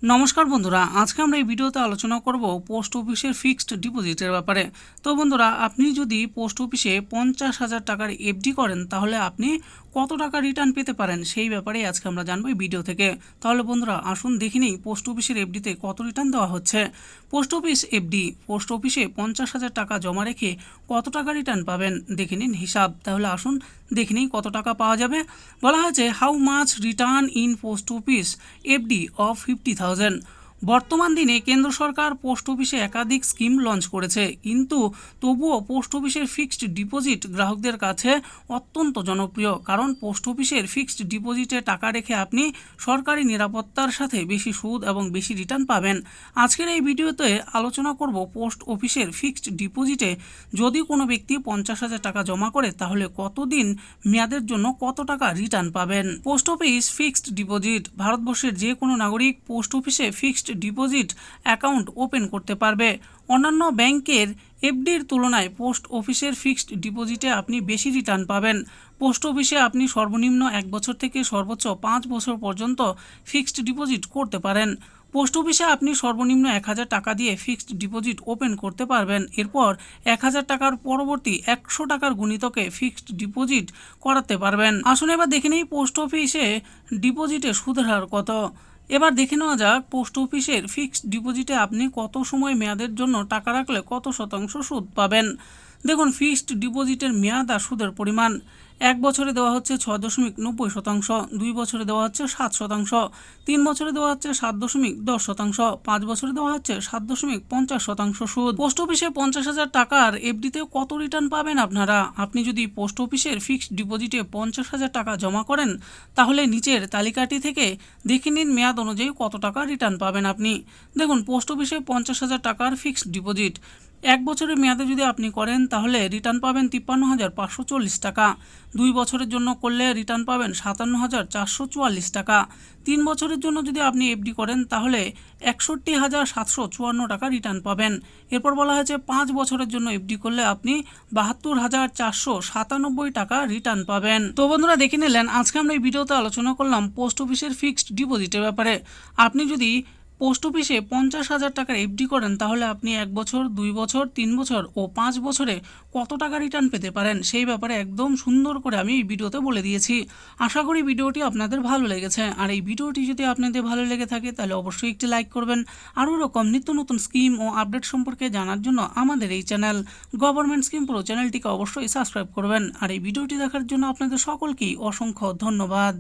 নমস্কার বন্ধুরা, আজকে আমরা এই ভিডিওতে আলোচনা করব পোস্ট অফিসের ফিক্সড ডিপোজিটের ব্যাপারে। তো বন্ধুরা, আপনি যদি পোস্ট অফিসে 50,000 টাকার এফডি করেন তাহলে আপনি কত টাকা রিটার্ন পেতে পারেন সেই ব্যাপারে আজকে আমরা জানবো এই ভিডিও থেকে। তাহলে বন্ধুরা আসুন দেখে নিই পোস্ট অফিসের এফডিতে কত রিটার্ন দেওয়া হচ্ছে। পোস্ট অফিস এফডি, পোস্ট অফিসে 50,000 টাকা জমা রেখে কত টাকা রিটার্ন পাবেন দেখে নিন হিসাব। তাহলে আসুন দেখে নিই কত টাকা পাওয়া যাবে। বলা হয়েছে how much return in post office FD of 50,000। বর্তমান দিনে কেন্দ্র সরকার পোস্ট অফিসে একাধিক স্কিম লঞ্চ করেছে, কিন্তু তবুও পোস্ট অফিসের ফিক্সড ডিপোজিট গ্রাহকদের কাছে অত্যন্ত জনপ্রিয়। কারণ পোস্ট অফিসের ফিক্সড ডিপোজিটে টাকা রেখে আপনি সরকারি নিরাপত্তার সাথে বেশি সুদ এবং বেশি রিটার্ন পাবেন। আজকের এই ভিডিওতে আলোচনা করব পোস্ট অফিসের ফিক্সড ডিপোজিটে যদি কোনো ব্যক্তি 50,000 টাকা জমা করে তাহলে কতদিন মেয়াদের জন্য কত টাকা রিটার্ন পাবেন। পোস্ট অফিস ফিক্সড ডিপোজিট, ভারতবর্ষের যে কোনো নাগরিক পোস্ট অফিসে ফিক্সড ডিপোজিট অ্যাকাউন্ট ওপেন করতে পারবে। অন্যান্য ব্যাংকের এফডির তুলনায় পোস্ট অফিসের ফিক্সড ডিপোজিটে আপনি বেশি রিটার্ন পাবেন। পোস্ট অফিসে আপনি সর্বনিম্ন 1 বছর থেকে সর্বোচ্চ 5 বছর পর্যন্ত ফিক্সড ডিপোজিট করতে পারেন। পোস্ট অফিসে আপনি সর্বনিম্ন 1,000 টাকা দিয়ে ফিক্সড ডিপোজিট ওপেন করতে পারবেন। এরপর 1,000 টাকার পরবর্তী 100 টাকার গুণিতকে ফিক্সড ডিপোজিট করাতে পারবেন। আসুন এবার দেখে নিই পোস্ট অফিসে ডিপোজিটে সুদের হার কত। এবার দেখে নেওয়া যাক পোস্ট অফিসের ফিক্সড ডিপোজিটে আপনি কত সময় মেয়াদের জন্য টাকা রাখলে কত শতাংশ সুদ পাবেন। দেখুন, ফিক্সড ডিপোজিটের মেয়াদ আর সুদের পরিমাণ 1 বছরে দেওয়া হচ্ছে 6.90%, 2 বছরে দেওয়া হচ্ছে 7%, 3 বছরে দেওয়া হচ্ছে 7.10%, 5 বছরে দেওয়া হচ্ছে 7.50% সুদ। পোস্ট অফিসে 50,000 টাকার এফডিতে কত রিটার্ন পাবেন আপনারা? আপনি যদি পোস্ট অফিসের ফিক্সড ডিপোজিটে 50,000 টাকা জমা করেন তাহলে নিচের তালিকাটি থেকে দেখে নিন মেয়াদ অনুযায়ী কত টাকা রিটার্ন পাবেন আপনি। দেখুন, পোস্ট অফিসে 50,000 টাকার ফিক্সড ডিপোজিট 1 বছরের মেয়াদে যদি আপনি করেন তাহলে রিটার্ন পাবেন 53,540 টাকা। 2 বছরের জন্য করলে রিটার্ন পাবেন 57,444 টাকা। 3 বছরের জন্য যদি আপনি এফডি করেন তাহলে 61,754 টাকা রিটার্ন পাবেন। এরপর বলা হয়েছে 5 বছরের জন্য এফডি করলে আপনি 72,497 টাকা রিটার্ন পাবেন। তো বন্ধুরা, দেখে নিলেন আজকে আমরা এই ভিডিওতে আলোচনা করলাম পোস্ট অফিসের ফিক্সড ডিপোজিটের ব্যাপারে। আপনি যদি পোস্ট অফিসে 50,000 টাকার এফডি করেন তাহলে আপনি 1 বছর, 2 বছর, 3 বছর ও 5 বছরে কত টাকা রিটার্ন পেতে পারেন সেই ব্যাপারে একদম সুন্দর করে আমি এই ভিডিওতে বলে দিয়েছি। আশা করি ভিডিওটি আপনাদের ভালো লেগেছে। আর এই ভিডিওটি যদি আপনাদের ভালো লেগে থাকে তাহলে অবশ্যই একটি লাইক করবেন। আরও এরকম নিত্য নতুন স্কিম ও আপডেট সম্পর্কে জানার জন্য আমাদের এই চ্যানেল গভর্নমেন্ট স্কিম প্রো চ্যানেলটিকে অবশ্যই সাবস্ক্রাইব করবেন। আর এই ভিডিওটি দেখার জন্য আপনাদের সকলকেই অসংখ্য ধন্যবাদ।